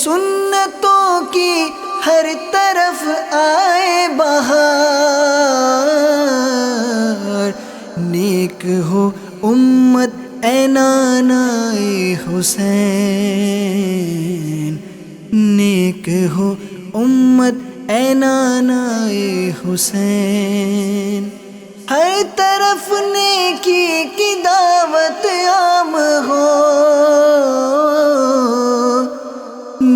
سنتوں کی ہر طرف آئے بہار، نیک ہو امت اے نانائے حسین، نیک ہو امت اے نانائے حسین، ہر طرف نیکی کی دعوت عام ہو،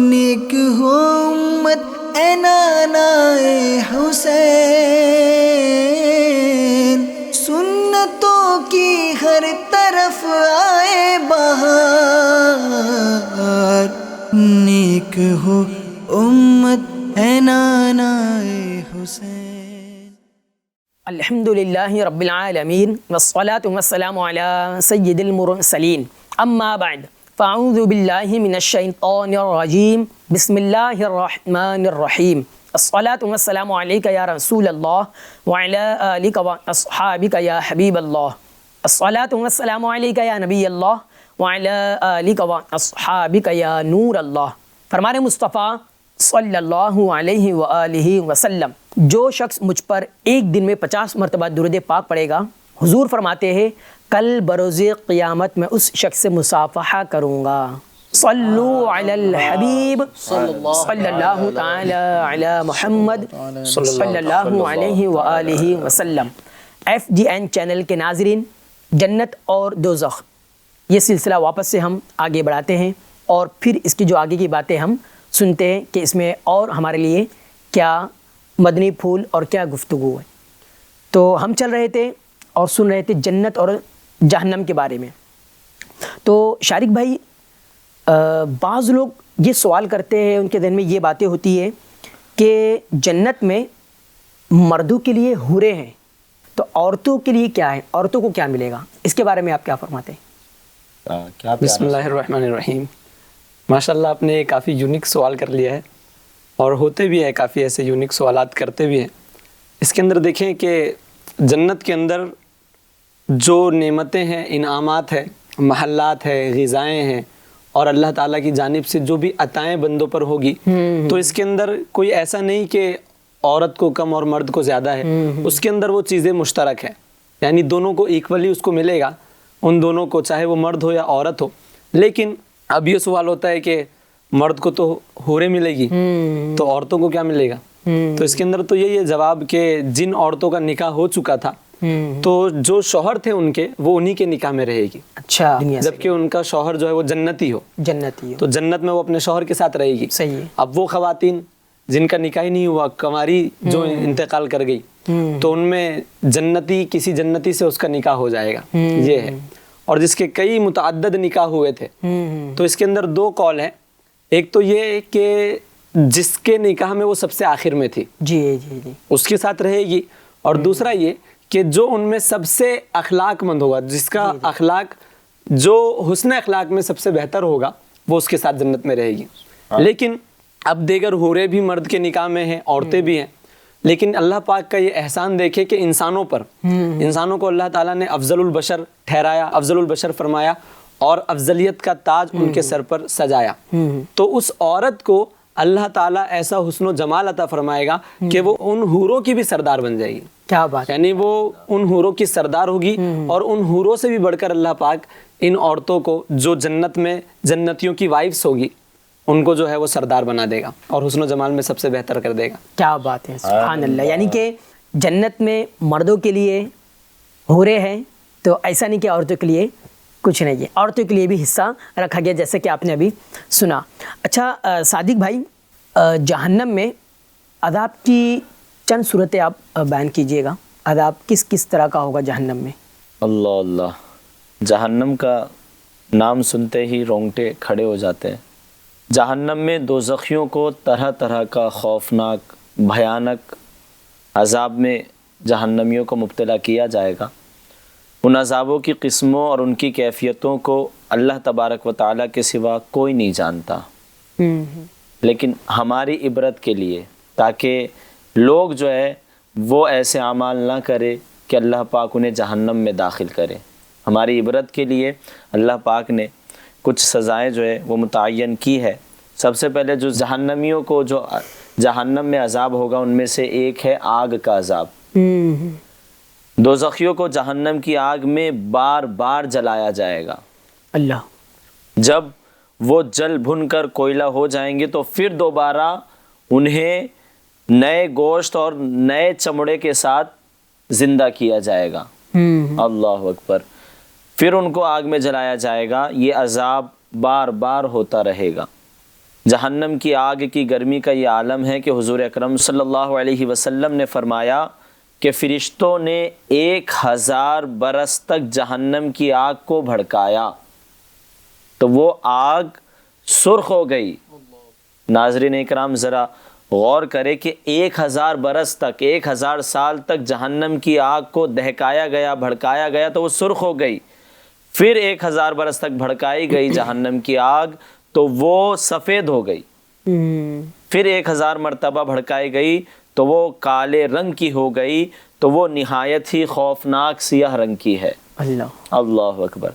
نیک ہو امت اے نانائے حسین، سنتوں کی ہر طرف آئے بہار، نیک ہو امت اے نانائے حسین۔ الحمدللہ رب العالمین والصلاة والسلام علی سید المرسلین، اما بعد فاعوذ باللہ من الشیطان الرجیم، بسم اللہ الرحمن الرحیم، الصلاة والسلام علیک یا رسول اللہ وعلی آلک واصحابک یا حبیب اللہ، الصلاة والسلام علیک یا نبی اللہ وعلی آلک واصحابک یا نور اللہ۔ فرمان مصطفیٰ صلی اللہ علیہ وآلہ وسلم، جو شخص مجھ پر ایک دن میں 50 مرتبہ درود پاک پڑھے گا، حضور فرماتے ہیں کل بروز قیامت میں اس شخص سے مصافحہ کروں گا۔ صلو علی الحبیب صلی اللہ تعالی علی محمد صلی اللہ علیہ وآلہ وسلم۔ FGN چینل کے ناظرین، جنت اور دوزخ، یہ سلسلہ واپس سے ہم آگے بڑھاتے ہیں اور پھر اس کی جو آگے کی باتیں ہم سنتے ہیں کہ اس میں اور ہمارے لیے کیا مدنی پھول اور کیا گفتگو ہے۔ تو ہم چل رہے تھے اور سن رہے تھے جنت اور جہنم کے بارے میں۔ تو شارق بھائی، بعض لوگ یہ سوال کرتے ہیں، ان کے ذہن میں یہ باتیں ہوتی ہے کہ جنت میں مردوں کے لیے حوریں ہیں، تو عورتوں کے لیے کیا ہے، عورتوں کو کیا ملے گا، اس کے بارے میں آپ کیا فرماتے ہیں؟ بسم اللہ الرحمن الرحیم۔ ماشاءاللہ آپ نے کافی یونیک سوال کر لیا ہے، اور ہوتے بھی ہیں کافی ایسے یونیک سوالات کرتے بھی ہیں۔ اس کے اندر دیکھیں کہ جنت کے اندر جو نعمتیں ہیں، انعامات ہیں، محلات ہیں، غذائیں ہیں، اور اللہ تعالیٰ کی جانب سے جو بھی عطائیں بندوں پر ہوگی، تو اس کے اندر کوئی ایسا نہیں کہ عورت کو کم اور مرد کو زیادہ ہے، اس کے اندر وہ چیزیں مشترک ہیں، یعنی دونوں کو ایکولی اس کو ملے گا، ان دونوں کو، چاہے وہ مرد ہو یا عورت ہو۔ لیکن اب یہ سوال ہوتا ہے کہ مرد کو تو حوریں ملے گی، تو عورتوں کو کیا ملے گا؟ تو اس کے اندر تو یہی ہے جواب کہ جن عورتوں کا نکاح ہو چکا تھا تو جو شوہر تھے ان کے، وہ انہی کے نکاح میں رہے گی، اچھا، جبکہ ان کا شوہر جو ہے وہ جنتی ہو، تو جنت میں وہ اپنے شوہر کے ساتھ رہے گی۔ صحیح ہے۔ اب وہ خواتین جن کا نکاح ہی نہیں ہوا، کنواری جو انتقال کر گئی، تو ان میں جنتی کسی جنتی سے اس کا نکاح ہو جائے گا، یہ ہے۔ اور جس کے کئی متعدد نکاح ہوئے تھے، تو اس کے اندر دو قول ہیں۔ ایک تو یہ کہ جس کے نکاح میں وہ سب سے آخر میں تھی، جی جی جی، اس کے ساتھ رہے گی، اور دوسرا یہ کہ جو ان میں سب سے اخلاق مند ہوگا، جس کا اخلاق، جو حسن اخلاق میں سب سے بہتر ہوگا، وہ اس کے ساتھ جنت میں رہے گی۔ لیکن اب دیگر حوریں بھی مرد کے نکاح میں ہیں، عورتیں بھی ہیں، لیکن اللہ پاک کا یہ احسان دیکھے کہ انسانوں پر، انسانوں کو اللہ تعالیٰ نے افضل البشر ٹھہرایا، افضل البشر فرمایا، اور افضلیت کا تاج ان کے سر پر سجایا۔ تو اس عورت کو اللہ تعالیٰ ایسا حسن و جمال عطا فرمائے گا کہ وہ ان حوروں کی بھی سردار بن جائے گی۔ کیا بات، یعنی وہ ان حوروں کی سردار ہوگی، اور ان حوروں سے بھی بڑھ کر اللہ پاک ان عورتوں کو جو جنت میں جنتیوں کی وائفس ہوگی، ان کو جو ہے وہ سردار بنا دے گا اور حسن و جمال میں سب سے بہتر کر دے گا۔ کیا بات ہے، سبحان اللہ۔ یعنی کہ جنت میں مردوں کے لیے حوریں ہیں، تو ایسا نہیں کہ عورتوں کے لیے کچھ نہیں ہے، عورتوں کے لیے بھی حصہ رکھا گیا، جیسے کہ آپ نے ابھی سنا۔ اچھا صادق بھائی، جہنم میں عذاب کی چند صورتیں آپ بیان کیجئے گا، عذاب کس کس طرح کا ہوگا جہنم میں؟ اللہ اللہ، جہنم کا نام سنتے ہی رونگٹے کھڑے ہو جاتے ہیں۔ جہنم میں دوزخیوں کو طرح طرح کا خوفناک، بھیانک عذاب میں جہنمیوں کو مبتلا کیا جائے گا۔ ان عذابوں کی قسموں اور ان کی کیفیتوں کو اللہ تبارک و تعالیٰ کے سوا کوئی نہیں جانتا، لیکن ہماری عبرت کے لیے، تاکہ لوگ جو ہے وہ ایسے اعمال نہ کرے کہ اللہ پاک انہیں جہنم میں داخل کرے۔ ہماری عبرت کے لیے اللہ پاک نے کچھ سزائیں جو ہے وہ متعین کی ہے، سب سے پہلے جو جہنمیوں کو جو جہنم میں عذاب ہوگا ان میں سے ایک ہے آگ کا عذاب. دوزخیوں کو جہنم کی آگ میں بار بار جلایا جائے گا. اللہ. جب وہ جل بھن کر کوئلہ ہو جائیں گے تو پھر دوبارہ انہیں نئے گوشت اور نئے چمڑے کے ساتھ زندہ کیا جائے گا. اللہ اکبر. پھر ان کو آگ میں جلایا جائے گا. یہ عذاب بار بار ہوتا رہے گا. جہنم کی آگ کی گرمی کا یہ عالم ہے کہ حضور اکرم صلی اللہ علیہ وسلم نے فرمایا کہ فرشتوں نے 1000 برس تک جہنم کی آگ کو بھڑکایا تو وہ آگ سرخ ہو گئی. ناظرین اکرام ذرا غور کرے کہ 1000 برس تک 1000 سال تک جہنم کی آگ کو دہکایا گیا بھڑکایا گیا تو وہ سرخ ہو گئی. پھر 1000 برس تک بھڑکائی گئی جہنم کی آگ تو وہ سفید ہو گئی. پھر 1000 مرتبہ بھڑکائی گئی تو وہ کالے رنگ کی ہو گئی تو وہ نہایت ہی خوفناک سیاہ رنگ کی ہے. اللہ اکبر.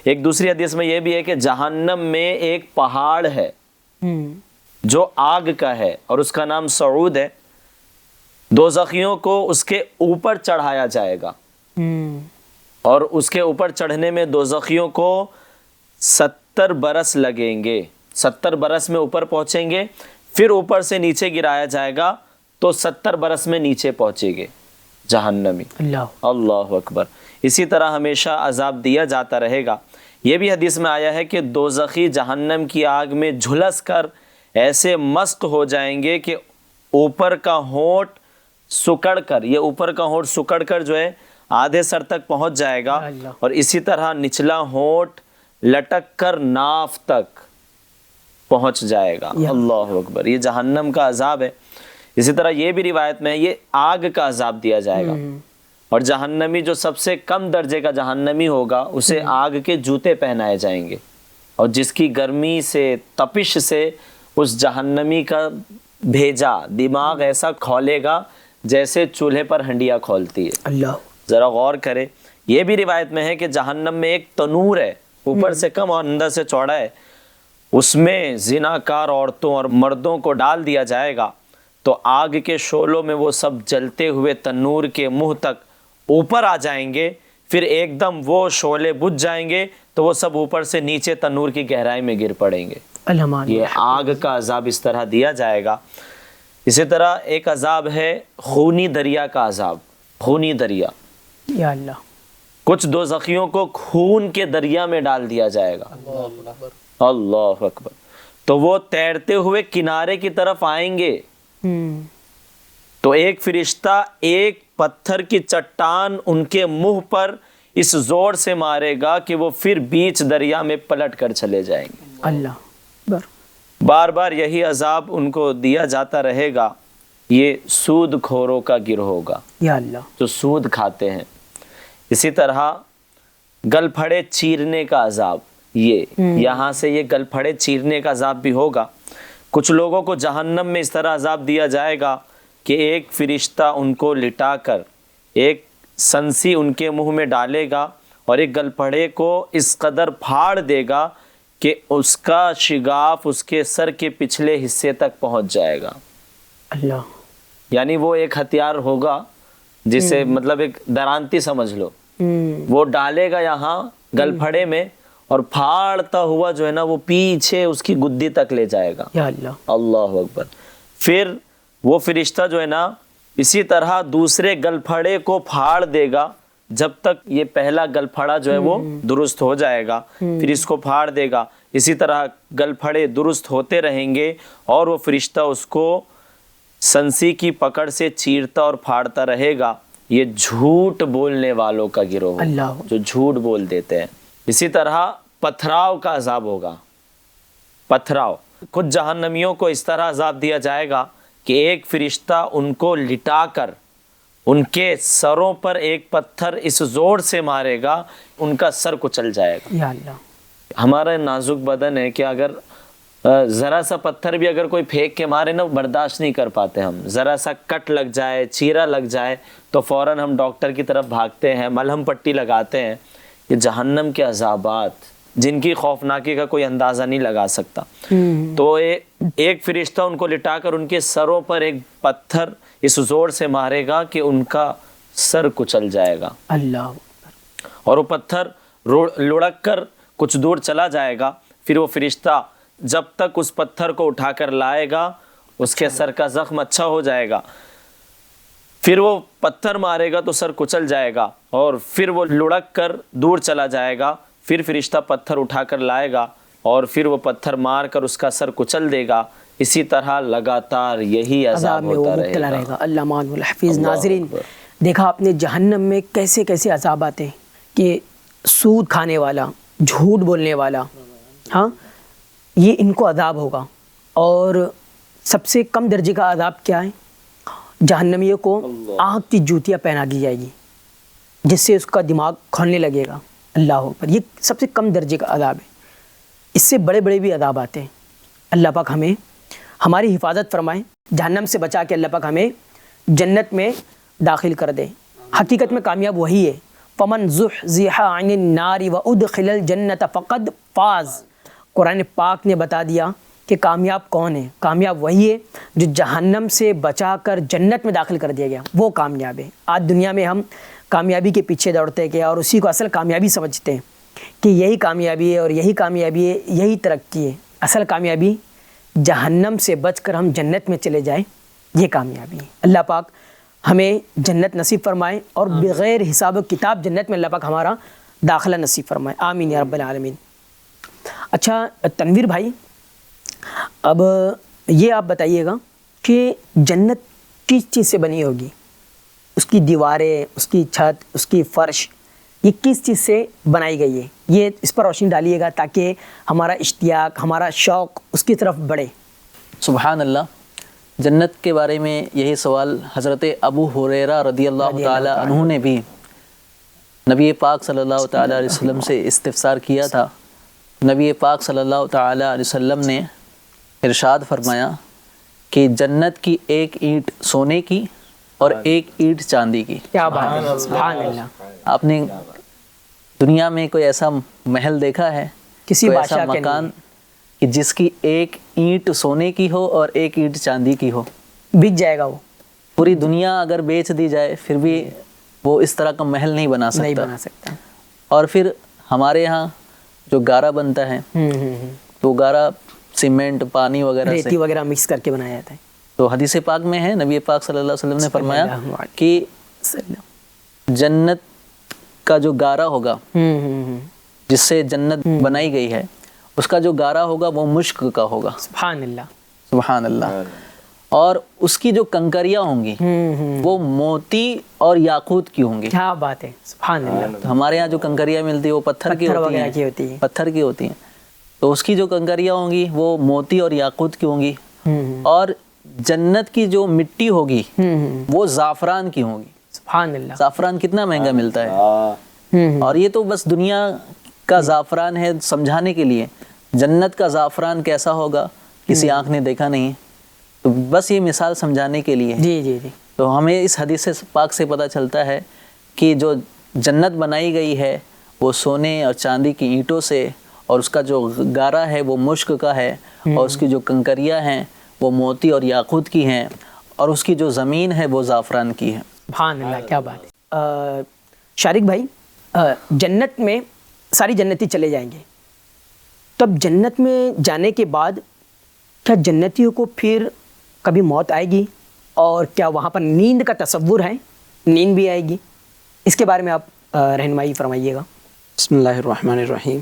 ایک دوسری حدیث میں یہ بھی ہے کہ جہنم میں ایک پہاڑ ہے جو آگ کا ہے اور اس کا نام صعود ہے. دوزخیوں کو اس کے اوپر چڑھایا جائے گا اور اس کے اوپر چڑھنے میں دوزخیوں کو 70 برس لگیں گے. 70 برس میں اوپر پہنچیں گے. پھر اوپر سے نیچے گرایا جائے گا تو 70 برس میں نیچے پہنچے گے جہنمی. اللہ اکبر. اسی طرح ہمیشہ عذاب دیا جاتا رہے گا. یہ بھی حدیث میں آیا ہے کہ دوزخی جہنم کی آگ میں جھلس کر ایسے مست ہو جائیں گے کہ اوپر کا ہونٹ سکڑ کر یہ اوپر کا ہونٹ سکڑ کر جو ہے آدھے سر تک پہنچ جائے گا اور اسی طرح نچلا ہونٹ لٹک کر ناف تک پہنچ جائے گا. اللہ اکبر. یہ جہنم کا عذاب ہے. اسی طرح یہ بھی روایت میں ہے یہ آگ کا عذاب دیا جائے گا اور جہنمی جو سب سے کم درجے کا جہنمی ہوگا اسے آگ کے جوتے پہنائے جائیں گے اور جس کی گرمی سے تپش سے اس جہنمی کا بھیجا دماغ ایسا کھولے گا جیسے چولہے پر ہنڈیا کھولتی ہے. اللہ. ذرا غور کرے. یہ بھی روایت میں ہے کہ جہنم میں ایک تنور ہے اوپر سے کم اور اندر سے چوڑا ہے. اس میں زناکار عورتوں اور مردوں کو ڈال دیا جائے گا تو آگ کے شعلوں میں وہ سب جلتے ہوئے تنور کے منہ تک اوپر آ جائیں گے. پھر ایک دم وہ شعلے بجھ جائیں گے تو وہ سب اوپر سے نیچے تنور کی گہرائی میں گر پڑیں گے. یہ آگ کا عذاب اس طرح دیا جائے گا. اسی طرح ایک عذاب ہے خونی دریا کا عذاب. خونی دریا. یا اللہ. کچھ دوزخیوں کو خون کے دریا میں ڈال دیا جائے گا. اللہ اکبر. تو وہ تیرتے ہوئے کنارے کی طرف آئیں گے تو ایک فرشتہ ایک پتھر کی چٹان ان کے منہ پر اس زور سے مارے گا کہ وہ پھر بیچ دریا میں پلٹ کر چلے جائیں گے. اللہ. بار بار یہی عذاب ان کو دیا جاتا رہے گا. یہ سود کھوروں کا گروہ ہوگا یا اللہ جو سود کھاتے ہیں. اسی طرح گل پھڑے چیرنے کا عذاب. یہاں سے یہ گل پھڑے چیرنے کا عذاب بھی ہوگا. کچھ لوگوں کو جہنم میں اس طرح عذاب دیا جائے گا کہ ایک فرشتہ ان کو لٹا کر ایک سنسی ان کے منہ میں ڈالے گا اور ایک گل پھڑے کو اس قدر پھاڑ دے گا کہ اس کا شگاف اس کے سر کے پچھلے حصے تک پہنچ جائے گا. اللہ. یعنی وہ ایک ہتھیار ہوگا جسے مطلب ایک درانتی سمجھ لو. وہ ڈالے گا یہاں گل پھڑے میں اور پھاڑتا ہوا جو ہے نا وہ پیچھے اس کی گدی تک لے جائے گا. یا اللہ. اللہ اکبر. پھر وہ فرشتہ جو ہے نا اسی طرح دوسرے گل پھڑے کو پھاڑ دے گا جب تک یہ پہلا گل پھڑا جو ہے وہ درست ہو جائے گا. پھر اس کو پھاڑ دے گا. اسی طرح گل پھڑے درست ہوتے رہیں گے اور وہ فرشتہ اس کو سنسی کی پکڑ سے چیرتا اور پھاڑتا رہے گا. یہ جھوٹ بولنے والوں کا گروہ اللہ جو جھوٹ بول دیتے ہیں. اسی طرح پتھراؤ کا عذاب ہوگا. پتھراؤ. کچھ جہنمیوں کو اس طرح عذاب دیا جائے گا کہ ایک فرشتہ ان کو لٹا کر ان کے سروں پر ایک پتھر اس زور سے مارے گا ان کا سر کچل جائے گا. یا اللہ. ہمارا نازک بدن ہے کہ اگر ذرا سا پتھر بھی اگر کوئی پھینک کے مارے نا برداشت نہیں کر پاتے ہم. ذرا سا کٹ لگ جائے چیرا لگ جائے تو فوراً ہم ڈاکٹر کی طرف بھاگتے ہیں ملہم پٹی لگاتے ہیں. یہ جہنم کے عذابات جن کی خوفناکی کا کوئی اندازہ نہیں لگا سکتا. تو ایک فرشتہ ان کو لٹا کر ان کے سروں پر ایک پتھر اس زور سے مارے گا کہ ان کا سر کچل جائے گا. اللہ. اور وہ پتھر لڑک کر کچھ دور چلا جائے گا. پھر وہ فرشتہ جب تک اس پتھر کو اٹھا کر لائے گا اس کے سر کا زخم اچھا ہو جائے گا. پھر وہ پتھر مارے گا تو سر کچل جائے گا اور پھر وہ لڑک کر دور چلا جائے گا. پھر فرشتہ پتھر اٹھا کر لائے گا اور پھر وہ پتھر مار کر اس کا سر کچل دے گا. اسی طرح لگاتار یہی عذاب ہوتا رہے گا. اللہ مان الحفیظ. ناظرین دیکھا آپ نے جہنم میں کیسے کیسے عذاب آتے ہیں کہ سود کھانے والا, جھوٹ بولنے والا, ہاں یہ ان کو عذاب ہوگا. اور سب سے کم درجے کا عذاب کیا ہے؟ جہنمیوں کو آگ کی جوتیاں پہنا دی جائے گی جس سے اس کا دماغ کھولنے لگے گا. اللہ اکبر. یہ سب سے کم درجے کا عذاب ہے. اس سے بڑے بڑے بھی عذاب آتے ہیں. اللہ پاک ہمیں ہماری حفاظت فرمائے, جہنم سے بچا کے اللہ پاک ہمیں جنت میں داخل کر دے. حقیقت میں کامیاب وہی ہے. فمن زحزح عن النار وادخل الجنت فقد فاز. قرآن پاک نے بتا دیا کہ کامیاب کون ہے. کامیاب وہی ہے جو جہنم سے بچا کر جنت میں داخل کر دیا گیا, وہ کامیاب ہے. آج دنیا میں ہم کامیابی کے پیچھے دوڑتے ہیں اور اسی کو اصل کامیابی سمجھتے ہیں کہ یہی کامیابی ہے اور یہی کامیابی ہے, یہی ترقی ہے. اصل کامیابی جہنم سے بچ کر ہم جنت میں چلے جائیں, یہ کامیابی ہے. اللہ پاک ہمیں جنت نصیب فرمائے اور بغیر حساب و کتاب جنت میں اللہ پاک ہمارا داخلہ نصیب فرمائے. آمین یا رب العالمین. اچھا تنویر بھائی, اب یہ آپ بتائیے گا کہ جنت کس چیز سے بنی ہوگی؟ اس کی دیواریں, اس کی چھت, اس کی فرش, یہ کس چیز سے بنائی گئی ہے؟ یہ اس پر روشنی ڈالیے گا تاکہ ہمارا اشتیاق, ہمارا شوق اس کی طرف بڑھے. سبحان اللہ. جنت کے بارے میں یہی سوال حضرت ابو ہریرہ رضی اللہ تعالی عنہ نے بھی نبی پاک صلی اللہ تعالی علیہ وسلم سے استفسار کیا تھا. نبی پاک صلی اللہ تعالی علیہ وسلم نے ارشاد فرمایا کہ جنت کی ایک اینٹ سونے کی اور ایک اینٹ چاندی کی. کیا بات ہے, سبحان اللہ. آپ نے دنیا میں کوئی ایسا محل دیکھا ہے, کسی کوئی بادشاہ ایسا کے مکان کہ جس کی ایک اینٹ سونے کی ہو اور ایک اینٹ چاندی کی ہو؟ بک جائے گا وہ. پوری دنیا اگر بیچ دی جائے پھر بھی وہ اس طرح کا محل نہیں بنا سکتا. اور پھر ہمارے ہاں جو گارا بنتا ہے تو گارا سیمنٹ, پانی وغیرہ ریتی وغیرہ مکس کر کے بنایا جاتا ہے. تو حدیث پاک میں ہے, نبی پاک صلی اللہ علیہ وسلم نے فرمایا کہ جنت کا جو گارا ہوگا جس سے جنت بنائی گئی ہے اس کا جو گارا ہوگا وہ مشک کا ہوگا. سبحان اللہ. سبحان اللہ. اور اس کی جو کنکریاں ہوں گی وہ موتی اور یاقوت کی ہوں گی. کیا بات ہے, سبحان اللہ. ہمارے یہاں جو کنکریاں ملتی ہیں وہ پتھر کی ہوتی ہیں, پتھر کی ہوتی ہیں. تو اس کی جو کنکریاں ہوں گی وہ موتی اور یاقوت کی ہوں گی. اور جنت کی جو مٹی ہوگی وہ زعفران کی ہوگی. سبحان اللہ. زعفران کتنا مہنگا ملتا ہے, اور یہ تو بس دنیا کا زعفران ہے سمجھانے کے لیے. جنت کا زعفران کیسا ہوگا کسی آنکھ نے دیکھا نہیں, تو بس یہ مثال سمجھانے کے لیے. جی جی جی. تو ہمیں اس حدیث پاک سے پتہ چلتا ہے کہ جو جنت بنائی گئی ہے وہ سونے اور چاندی کی اینٹوں سے, اور اس کا جو گارا ہے وہ مشک کا ہے, اور اس کی جو کنکریاں ہیں وہ موتی اور یاقوت کی ہیں, اور اس کی جو زمین ہے وہ زعفران کی ہے. سبحان اللہ. کیا بات ہے. شارق بھائی, جنت میں ساری جنتی چلے جائیں گے, تب جنت میں جانے کے بعد کیا جنتیوں کو پھر کبھی موت آئے گی, اور کیا وہاں پر نیند کا تصور ہے, نیند بھی آئے گی؟ اس کے بارے میں آپ رہنمائی فرمائیے گا. بسم اللہ الرحمن الرحیم.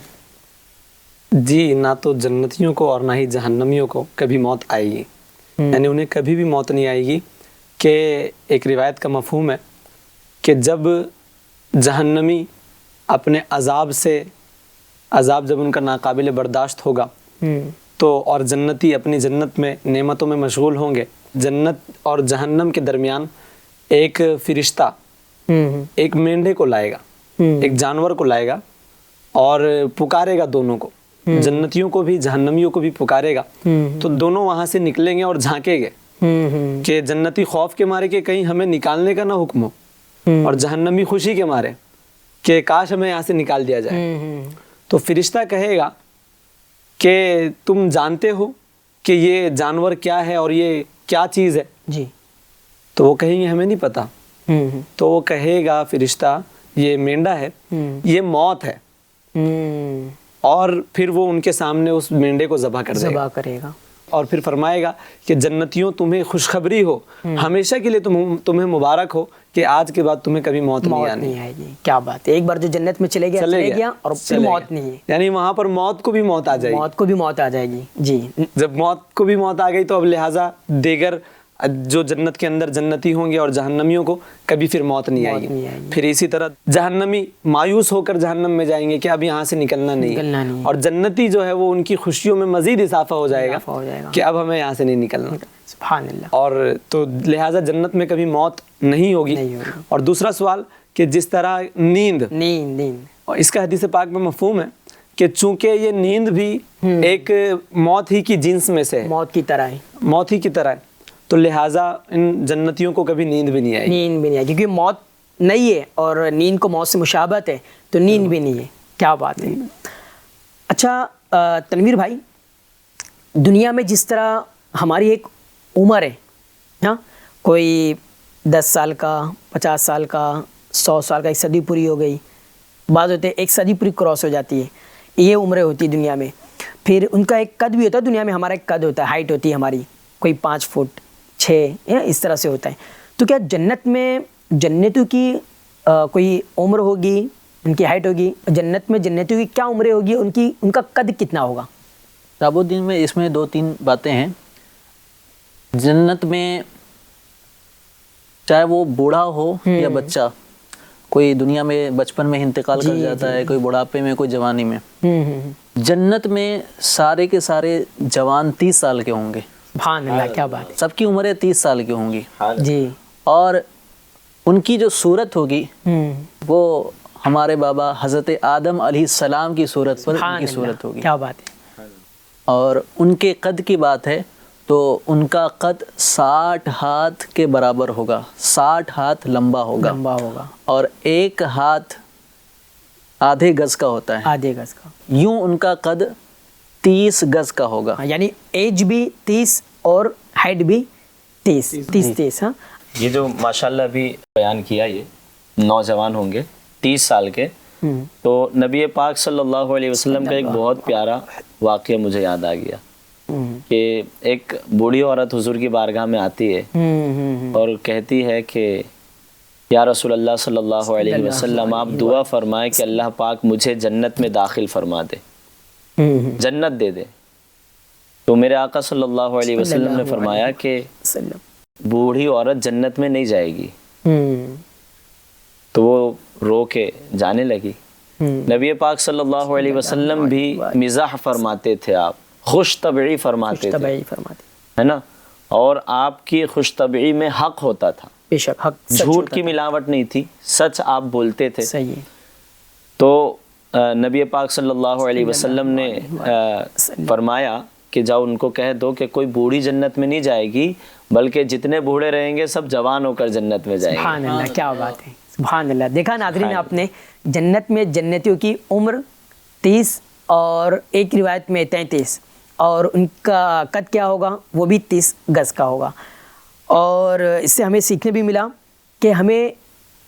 جی, نہ تو جنتیوں کو اور نہ ہی جہنمیوں کو کبھی موت آئے گی, یعنی انہیں کبھی بھی موت نہیں آئے گی. کہ ایک روایت کا مفہوم ہے کہ جب جہنمی اپنے عذاب جب ان کا ناقابل برداشت ہوگا تو اور جنتی اپنی جنت میں نعمتوں میں مشغول ہوں گے, جنت اور جہنم کے درمیان ایک فرشتہ ایک مینڈے کو لائے گا, ایک جانور کو لائے گا اور پکارے گا دونوں کو, جنتیوں کو بھی جہنمیوں کو بھی پکارے گا. تو دونوں وہاں سے نکلیں گے اور جھانکیں گے کہ جنتی خوف کے مارے کہ کہیں ہمیں نکالنے کا نہ حکم ہو, اور جہنمی خوشی کے مارے کہ کاش ہمیں یہاں سے نکال دیا جائے. تو فرشتہ کہے گا کہ تم جانتے ہو کہ یہ جانور کیا ہے اور یہ کیا چیز ہے؟ جی. تو وہ کہیں گے ہمیں نہیں پتا. تو وہ کہے گا فرشتہ یہ مینڈا ہے, یہ موت ہے. اور پھر وہ ان کے سامنے اس مینڈے کو ذبح کر دے گا, ذبح کرے گا, اور پھر فرمائے گا کہ جنتیوں تمہیں خوشخبری ہو, ہمیشہ کے لیے تمہیں مبارک ہو کہ آج کے بعد تمہیں کبھی موت نہیں آنی. نہیں آئے گی. کیا بات ہے, ایک بار جو جنت میں چلے گیا اور پھر موت نہیں ہے, یعنی وہاں پر موت کو بھی موت آ جائے گی. موت کو بھی موت آ جائے گی. جی. جب موت کو بھی موت آ گئی تو اب لہٰذا دیگر جو جنت کے اندر جنتی ہوں گے اور جہنمیوں کو کبھی پھر موت نہیں آئے گی. پھر اسی طرح جہنمی مایوس ہو کر جہنم میں جائیں گے کہ اب یہاں سے نکلنا نہیں, اور جنتی جو ہے وہ ان کی خوشیوں میں مزید اضافہ ہو جائے گا کہ اب ہمیں یہاں سے نہیں نکلنا. سبحان اللہ. اور تو لہٰذا جنت میں کبھی موت نہیں ہوگی. اور دوسرا سوال کہ جس طرح نیند, اور اس کا حدیث پاک میں مفہوم ہے کہ چونکہ یہ نیند بھی ایک موت ہی کی جنس میں سے ہے, موت کی طرح ہے, تو لہٰذا ان جنتیوں کو کبھی نیند بھی نہیں آئے گی. کیونکہ موت نہیں ہے اور نیند کو موت سے مشابہت ہے, تو نیند بھی نہیں ہے. کیا بات ہے. اچھا تنویر بھائی, دنیا میں جس طرح ہماری ایک عمر ہے, ہاں, کوئی 10 سال کا, 50 سال کا, 100 سال کا, ایک صدی پوری ہو گئی, بعض ہوتے ایک صدی پوری کراس ہو جاتی ہے, یہ عمریں ہوتی ہے دنیا میں. پھر ان کا ایک قد بھی ہوتا ہے, دنیا میں ہمارا ایک قد ہوتا ہے, ہائٹ ہوتی ہے ہماری, کوئی 5 فٹ 6 اس طرح سے ہوتا ہے. تو کیا جنت میں جنتوں کی کوئی عمر ہوگی, ان کی ہائٹ ہوگی؟ جنت میں جنتوں کی کیا عمریں ہوگی, ان کا قد کتنا ہوگا؟ شہاب الدین میں اس میں 2-3 باتیں ہیں. جنت میں چاہے وہ بوڑھا ہو یا بچہ, کوئی دنیا میں بچپن میں انتقال کر جاتا ہے, کوئی بڑھاپے میں, کوئی جوانی میں, جنت میں سارے کے سارے جوان 30 سال کے ہوں گے. سبحان اللہ, کیا بات ہے. سب کی عمریں 30 سال کی ہوں گی. جی. اور ان کی جو صورت ہوگی وہ ہمارے بابا حضرت آدم علیہ السلام کی صورت پر ان کی صورت ہوگی. کیا بات ہے. اور ان کے قد کی بات ہے تو ان کا قد 60 ہاتھ کے برابر ہوگا, 60 ہاتھ لمبا ہوگا, اور 1 ہاتھ آدھے گز کا ہوتا ہے, آدھے گز کا. یوں ان کا قد 30 گز کا ہوگا. یعنی ایج بھی 30 اور ہائٹ بھی 30. ہاں, یہ جو ماشاءاللہ بھی بیان کیا, یہ نوجوان ہوں گے 30 سال کے, تو نبی پاک صلی اللہ علیہ وسلم کا ایک بہت پیارا واقعہ مجھے یاد آ گیا کہ ایک بوڑھی عورت حضور کی بارگاہ میں آتی ہے اور کہتی ہے کہ یا رسول اللہ صلی اللہ علیہ وسلم, آپ دعا فرمائیں کہ اللہ پاک مجھے جنت میں داخل فرما دے, جنت دے دے. تو میرے آقا صلی اللہ علیہ وسلم نے فرمایا کہ بوڑھی عورت جنت میں نہیں جائے گی. تو وہ رو کے جانے لگی. نبی پاک صلی اللہ علیہ وسلم بھی مزاح فرماتے تھے, آپ خوش طبعی فرماتے تھے, ہے نا, اور آپ کی خوش طبعی میں حق ہوتا تھا, بے شک حق, جھوٹ کی ملاوٹ نہیں تھی, سچ آپ بولتے تھے. صحیح. تو نبی پاک صلی اللہ علیہ وسلم نے فرمایا کہ جاؤ ان کو کہہ دو کہ کوئی بوڑھی جنت میں نہیں جائے گی, بلکہ جتنے بوڑھے رہیں گے سب جوان ہو کر جنت میں جائیں گے. سبحان اللہ, کیا بات ہے. سبحان اللہ. دیکھا ناظرین آپ نے, جنت میں جنتیوں کی عمر 30 اور ایک روایت میں 33, اور ان کا قد کیا ہوگا, وہ بھی 30 گز کا ہوگا. اور اس سے ہمیں سیکھنے بھی ملا کہ ہمیں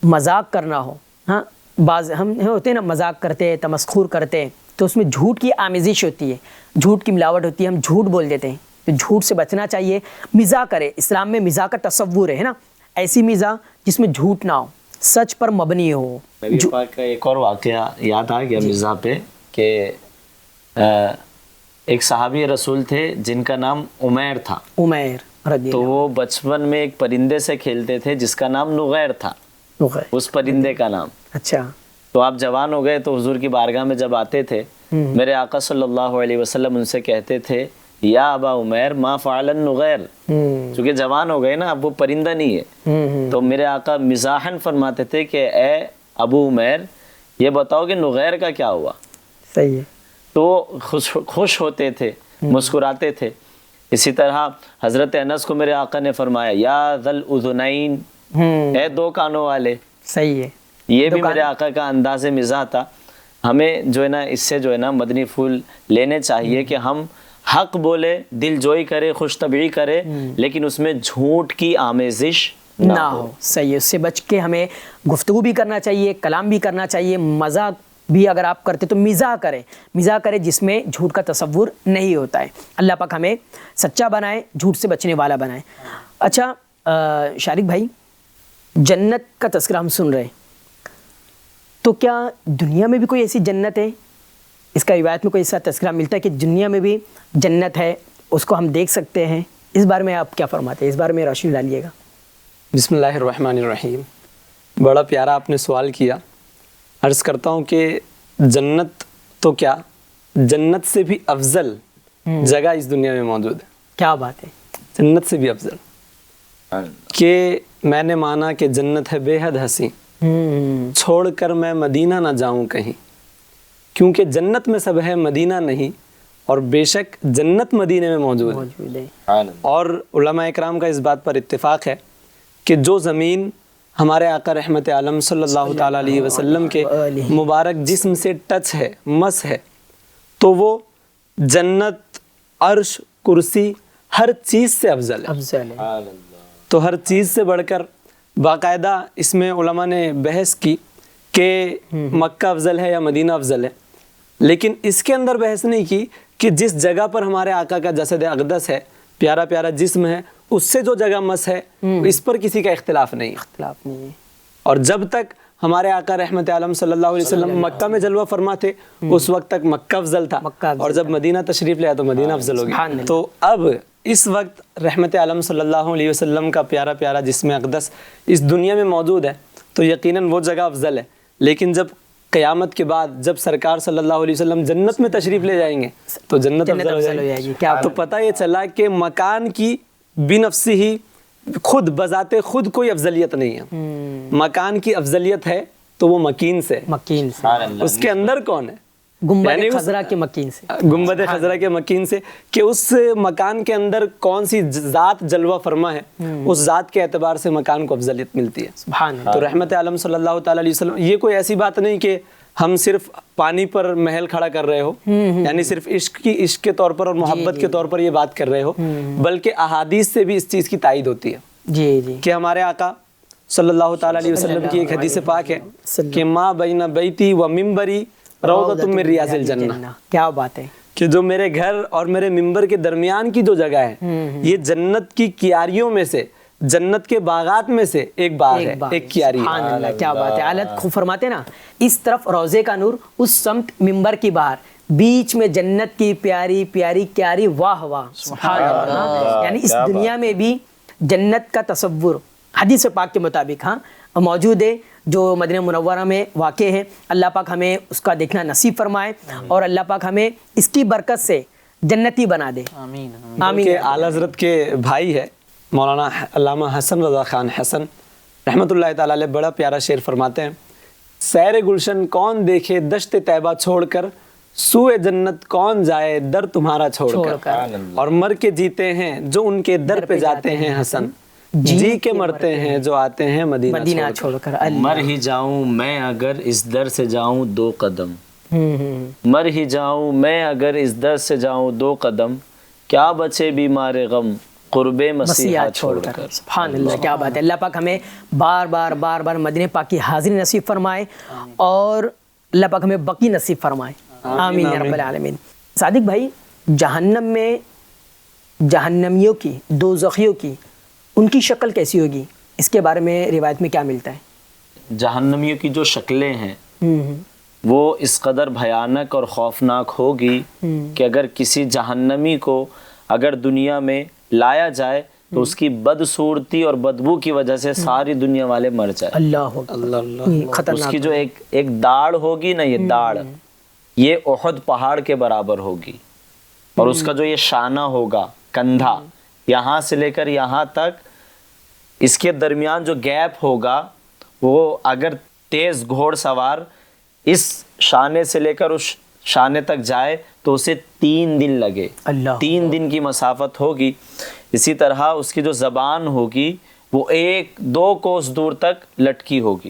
مذاق کرنا ہو. ہاں, بعض ہم ہوتے ہیں نا مذاق کرتے ہیں, تمسخر کرتے ہیں, تو اس میں جھوٹ کی آمیزش ہوتی ہے, جھوٹ کی ملاوٹ ہوتی ہے, ہم جھوٹ بول دیتے ہیں. تو جھوٹ سے بچنا چاہیے. مزاح کرے, اسلام میں مزاح کا تصور ہے نا, ایسی مزاح جس میں جھوٹ نہ ہو, سچ پر مبنی ہو. نبی پاک کا ایک اور واقعہ یاد آ گیا مزاح پہ کہ ایک صحابی رسول تھے جن کا نام عمیر تھا. عمیر رضی تو وہ بچپن میں ایک پرندے سے کھیلتے تھے جس کا نام نغیر تھا, اس پرندے کا نام. اچھا. تو آپ جوان ہو گئے تو حضور کی بارگاہ میں جب آتے تھے, میرے آقا صلی اللہ علیہ وسلم ان سے کہتے تھے یا ابا عمیر ما فعل النغیر, چونکہ جوان ہو گئے نا, اب وہ پرندہ نہیں ہے. تو میرے آقا مزاحن فرماتے تھے کہ اے ابو عمیر, یہ بتاؤ کہ نغیر کا کیا ہوا. صحیح ہے. تو خوش ہوتے تھے, مسکراتے تھے. اسی طرح حضرت انس کو میرے آقا نے فرمایا یا ذل اذنین, اے 2 کانوں والے. صحیح ہے. یہ بھی میرے آقا کا انداز مزاح تھا ہمیں جو ہے نا اس سے جو ہے نا مدنی پھول لینے چاہیے کہ ہم حق بولے، دل جوئی کرے، خوش طبعی کرے، لیکن اس میں جھوٹ کی آمیزش نہ ہو. صحیح ہے، اس سے بچ کے ہمیں گفتگو بھی کرنا چاہیے، کلام بھی کرنا چاہیے، مذاق بھی اگر آپ کرتے تو مزاح کرے جس میں جھوٹ کا تصور نہیں ہوتا ہے. اللہ پاک ہمیں سچا بنائے، جھوٹ سے بچنے والا بنائے. اچھا شارق بھائی، جنت کا تذکرہ ہم سن رہے ہیں، تو کیا دنیا میں بھی کوئی ایسی جنت ہے؟ اس کا روایت میں کوئی ایسا تذکرہ ملتا ہے کہ دنیا میں بھی جنت ہے، اس کو ہم دیکھ سکتے ہیں؟ اس بارے میں آپ کیا فرماتے ہیں؟ اس بارے میں روشنی ڈالیے گا. بسم اللہ الرحمن الرحیم. بڑا پیارا آپ نے سوال کیا. عرض کرتا ہوں کہ جنت تو کیا، جنت سے بھی افضل جگہ اس دنیا میں موجود ہے. کیا بات ہے، جنت سے بھی افضل. کہ میں نے مانا کہ جنت ہے بے حد حسین، چھوڑ کر میں مدینہ نہ جاؤں کہیں، کیونکہ جنت میں سب ہے مدینہ نہیں، اور بے شک جنت مدینے میں موجود ہے. اور علماء اکرام کا اس بات پر اتفاق ہے کہ جو زمین ہمارے آقا رحمت عالم صلی اللہ تعالیٰ علیہ وسلم کے مبارک جسم سے ٹچ ہے، مس ہے، تو وہ جنت، عرش، کرسی، ہر چیز سے افضل ہے. تو ہر چیز سے بڑھ کر باقاعدہ اس میں علماء نے بحث کی کہ مکہ افضل ہے یا مدینہ افضل ہے، لیکن اس کے اندر بحث نہیں کی کہ جس جگہ پر ہمارے آقا کا جسد اقدس ہے، پیارا پیارا جسم ہے، اس سے جو جگہ مس ہے اس پر کسی کا اختلاف نہیں. اور جب تک ہمارے آقا رحمت عالم صلی اللہ علیہ وسلم مکہ میں جلوہ فرما تھے اس وقت تک مکہ افضل تھا، اور جب مدینہ تشریف لے آیا تو مدینہ افضل ہو گیا. تو اب اس وقت رحمت عالم صلی اللہ علیہ وسلم کا پیارا پیارا جسم اقدس اس دنیا میں موجود ہے تو یقیناً وہ جگہ افضل ہے. لیکن جب قیامت کے بعد جب سرکار صلی اللہ علیہ وسلم جنت میں تشریف لے جائیں گے تو جنت افضل ہو جائے گی. تو پتہ یہ چلا کہ مکان کی بنفسی ہی خود بذات خود کوئی افضلیت نہیں ہے. مکان کی افضلیت ہے تو وہ مکین سے، اس کے اندر کون ہے؟ گنبد خضرا کے مکین سے، گنبد خضرا کے مکین سے، کہ اس مکان کے اندر کون سی ذات جلوہ فرما ہے، اس ذات کے اعتبار سے مکان کو افضلیت ملتی ہے. تو رحمت عالم صلی اللہ تعالیٰ علیہ وسلم، یہ کوئی ایسی بات نہیں کہ ہم صرف پانی پر محل کھڑا کر رہے ہو، یعنی صرف عشق کے طور پر اور محبت کے طور پر یہ بات کر رہے ہو، بلکہ احادیث سے بھی اس چیز کی تائید ہوتی ہے کہ ہمارے آقا صلی اللہ تعالیٰ علیہ وسلم کی ایک حدیث پاک ہے کہ ما بین بیتی و منبری روضۃ من ریاض الجنہ. کیا بات ہے کہ جو میرے گھر اور میرے منبر کے درمیان کی جو جگہ ہے یہ جنت کی کیاریوں میں سے، جنت کے باغات میں سے ایک باغ ہے، ایک کیاری ہے. کیا بات ہے. اعلیٰ خوب فرماتے نا، اس طرف روضے کا نور، اس سمت منبر کی باہر، بیچ میں جنت کی پیاری پیاری کیاری. واہ واہ سبحان اللہ. یعنی اس دنیا میں بھی جنت کا تصور حدیث پاک کے مطابق موجود ہے جو مدینہ منورہ میں واقع ہے. اللہ پاک ہمیں اس کا دیکھنا نصیب فرمائے اور اللہ پاک ہمیں اس کی برکت سے جنتی بنا دے. آمین. آمین. کہ اعلیٰ حضرت کے بھائی ہے مولانا علامہ حسن رضا خان حسن رحمۃ اللہ تعالیٰ علیہ، بڑا پیارا شعر فرماتے ہیں: سیر گلشن کون دیکھے دشت طیبہ چھوڑ کر، سوئے جنت کون جائے در تمہارا چھوڑ کر، اور مر کے جیتے ہیں جو ان کے در پہ جاتے ہیں حسن، جی کے مرتے ہیں جو آتے ہیں مدینہ چھوڑ کر. مر ہی جاؤں میں اگر اس در سے جاؤں دو قدم، مر ہی جاؤں میں اگر اس در سے جاؤں دو قدم، کیا بچے بیمار غم قرب مسیحا چھوڑ کر. سبحان اللہ. کیا بات ہے. اللہ پاک ہمیں بار بار مدینہ پاک کی حاضری نصیب فرمائے اور اللہ پاک ہمیں بقی نصیب فرمائے. آمین یا رب العالمین. صادق بھائی، جہنم میں جہنمیوں کی، دوزخیوں کی، ان کی شکل کیسی ہوگی؟ اس کے بارے میں روایت میں کیا ملتا ہے؟ جہنمیوں کی جو شکلیں ہیں وہ اس قدر بھیانک اور خوفناک ہوگی کہ اگر کسی جہنمی کو اگر دنیا میں لایا جائے تو اس کی بدصورتی اور بدبو کی وجہ سے ساری دنیا والے مر جائے. اللہ اس کی جو ایک داڑھ ہوگی نا، یہ داڑھ یہ احد پہاڑ کے برابر ہوگی، اور اس کا جو یہ شانہ ہوگا، کندھا، یہاں سے لے کر یہاں تک، اس کے درمیان جو گیپ ہوگا وہ اگر تیز گھوڑ سوار اس شانے سے لے کر اس شانے تک جائے تو اسے 3 دن لگے. 3 دن کی مسافت ہوگی. اسی طرح اس کی جو زبان ہوگی وہ 1-2 کوس دور تک لٹکی ہوگی.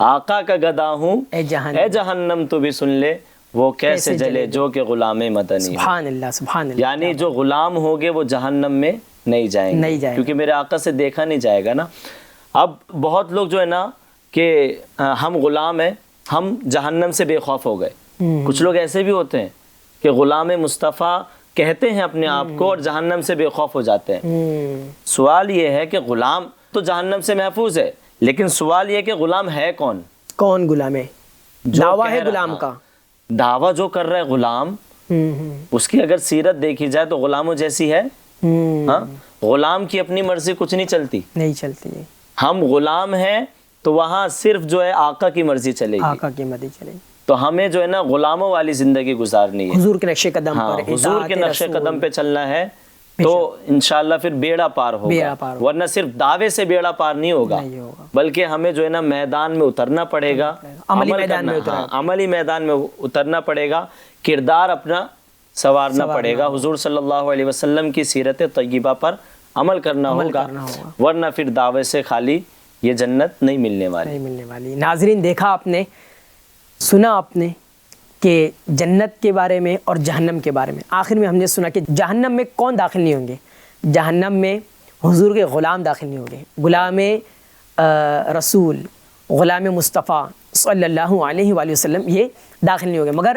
آقا کا گدا ہوں اے جہنم، اے جہنم تو بھی سن لے وہ کیسے جلے جو کہ غلام مدنی ہو۔ سبحان اللہ سبحان اللہ، یعنی جو غلام ہوگے وہ جہنم میں نہیں جائیں گے، کیونکہ میرے آقا سے دیکھا نہیں جائے گا نا۔ اب بہت لوگ جو ہے نا کہ ہم غلام ہیں، ہم جہنم سے بے خوف ہو گئے۔ کچھ لوگ ایسے بھی ہوتے ہیں کہ غلام مصطفیٰ کہتے ہیں اپنے آپ کو اور جہنم سے بے خوف ہو جاتے ہیں۔ سوال یہ ہے کہ غلام تو جہنم سے محفوظ ہے، لیکن سوال یہ کہ غلام ہے کون؟ کون غلام ہے؟ دعویٰ ہے غلام کا، دعویٰ جو کر رہا ہے غلام، اس کی اگر سیرت دیکھی جائے تو غلاموں جیسی ہے؟ ہاں، غلام کی اپنی مرضی کچھ نہیں چلتی، نہیں چلتی ہے۔ ہم غلام ہیں تو وہاں صرف جو ہے آقا کی مرضی چلے گی، آقا کی مرضی چلے گی، تو ہمیں جو ہے نا غلاموں والی زندگی گزارنی ہے، حضور کے نقش قدم ہاں، پر، حضور کے نقش قدم پہ چلنا ہے، تو انشاءاللہ پھر بیڑا پار ہوگا، ورنہ صرف دعوے سے بیڑا پار نہیں ہوگا، بلکہ ہمیں جو ہے نا میدان میں اترنا پڑے گا، عملی میدان میں عملی میدان میں اترنا پڑے گا، کردار اپنا سنوارنا پڑے گا، حضور صلی اللہ علیہ وسلم کی سیرت طیبہ پر عمل کرنا ہوگا، ورنہ پھر دعوے سے خالی یہ جنت نہیں ملنے والی۔ ناظرین، دیکھا آپ نے، سنا آپ نے کہ جنت کے بارے میں اور جہنم کے بارے میں۔ آخر میں ہم نے سنا کہ جہنم میں کون داخل نہیں ہوں گے؟ جہنم میں حضور کے غلام داخل نہیں ہوں گے، غلام رسول، غلام مصطفیٰ صلی اللہ علیہ وآلہ وسلم یہ داخل نہیں ہوں گے۔ مگر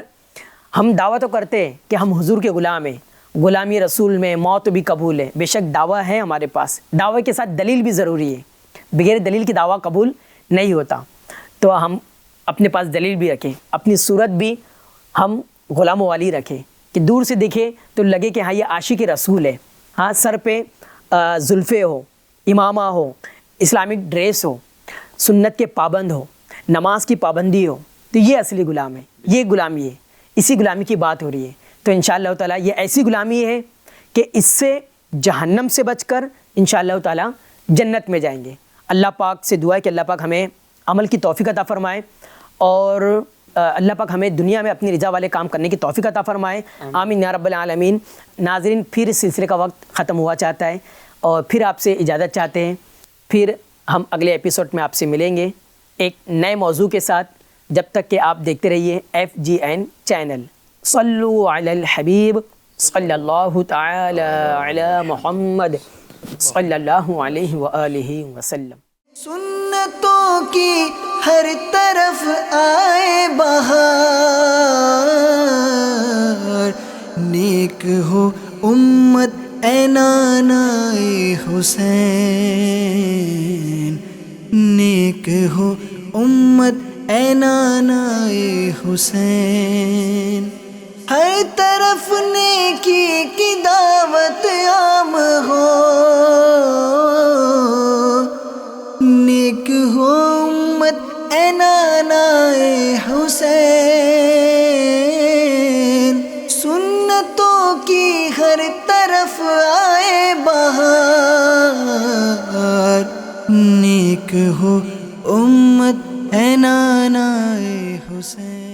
ہم دعویٰ تو کرتے ہیں کہ ہم حضور کے غلام ہیں، غلامی رسول میں موت بھی قبول ہے، بے شک دعویٰ ہے ہمارے پاس، دعوے کے ساتھ دلیل بھی ضروری ہے، بغیر دلیل کی دعویٰ قبول نہیں ہوتا۔ تو ہم اپنے پاس دلیل بھی رکھیں، اپنی صورت بھی ہم غلاموں والی رکھیں کہ دور سے دیکھے تو لگے کہ ہاں یہ عاشق رسول ہے، ہاں سر پہ زلفے ہو، امامہ ہو، اسلامک ڈریس ہو، سنت کے پابند ہو، نماز کی پابندی ہو، تو یہ اصلی غلام ہے، یہ غلامی ہے، اسی غلامی کی بات ہو رہی ہے۔ تو انشاءاللہ تعالیٰ یہ ایسی غلامی ہے کہ اس سے جہنم سے بچ کر انشاءاللہ تعالیٰ جنت میں جائیں گے۔ اللہ پاک سے دعا ہے کہ اللہ پاک ہمیں عمل کی توفیق عطا فرمائے، اور اللہ پاک ہمیں دنیا میں اپنی رضا والے کام کرنے کی توفیق عطا فرمائے، آمین یا رب العالمین۔ ناظرین، پھر اس سلسلے کا وقت ختم ہوا چاہتا ہے، اور پھر آپ سے اجازت چاہتے ہیں، پھر ہم اگلے ایپیسوڈ میں آپ سے ملیں گے ایک نئے موضوع کے ساتھ۔ جب تک کہ آپ دیکھتے رہیے FGN چینل۔ صلو علی الحبیب صلی اللہ تعالی علی محمد صلی اللہ علیہ وآلہ وسلم۔ سنتوں کی ہر طرف آئے بہار، نیک ہو امت اے نانائے حسین، نیک ہو امت اے نانائے حسین، ہر طرف نیکی کی دعوت عام ہو، نیک ہو امت اے نانائے حسین، سنتوں کی ہر طرف آئے بہار، نیک ہو امت اے نانائے حسین۔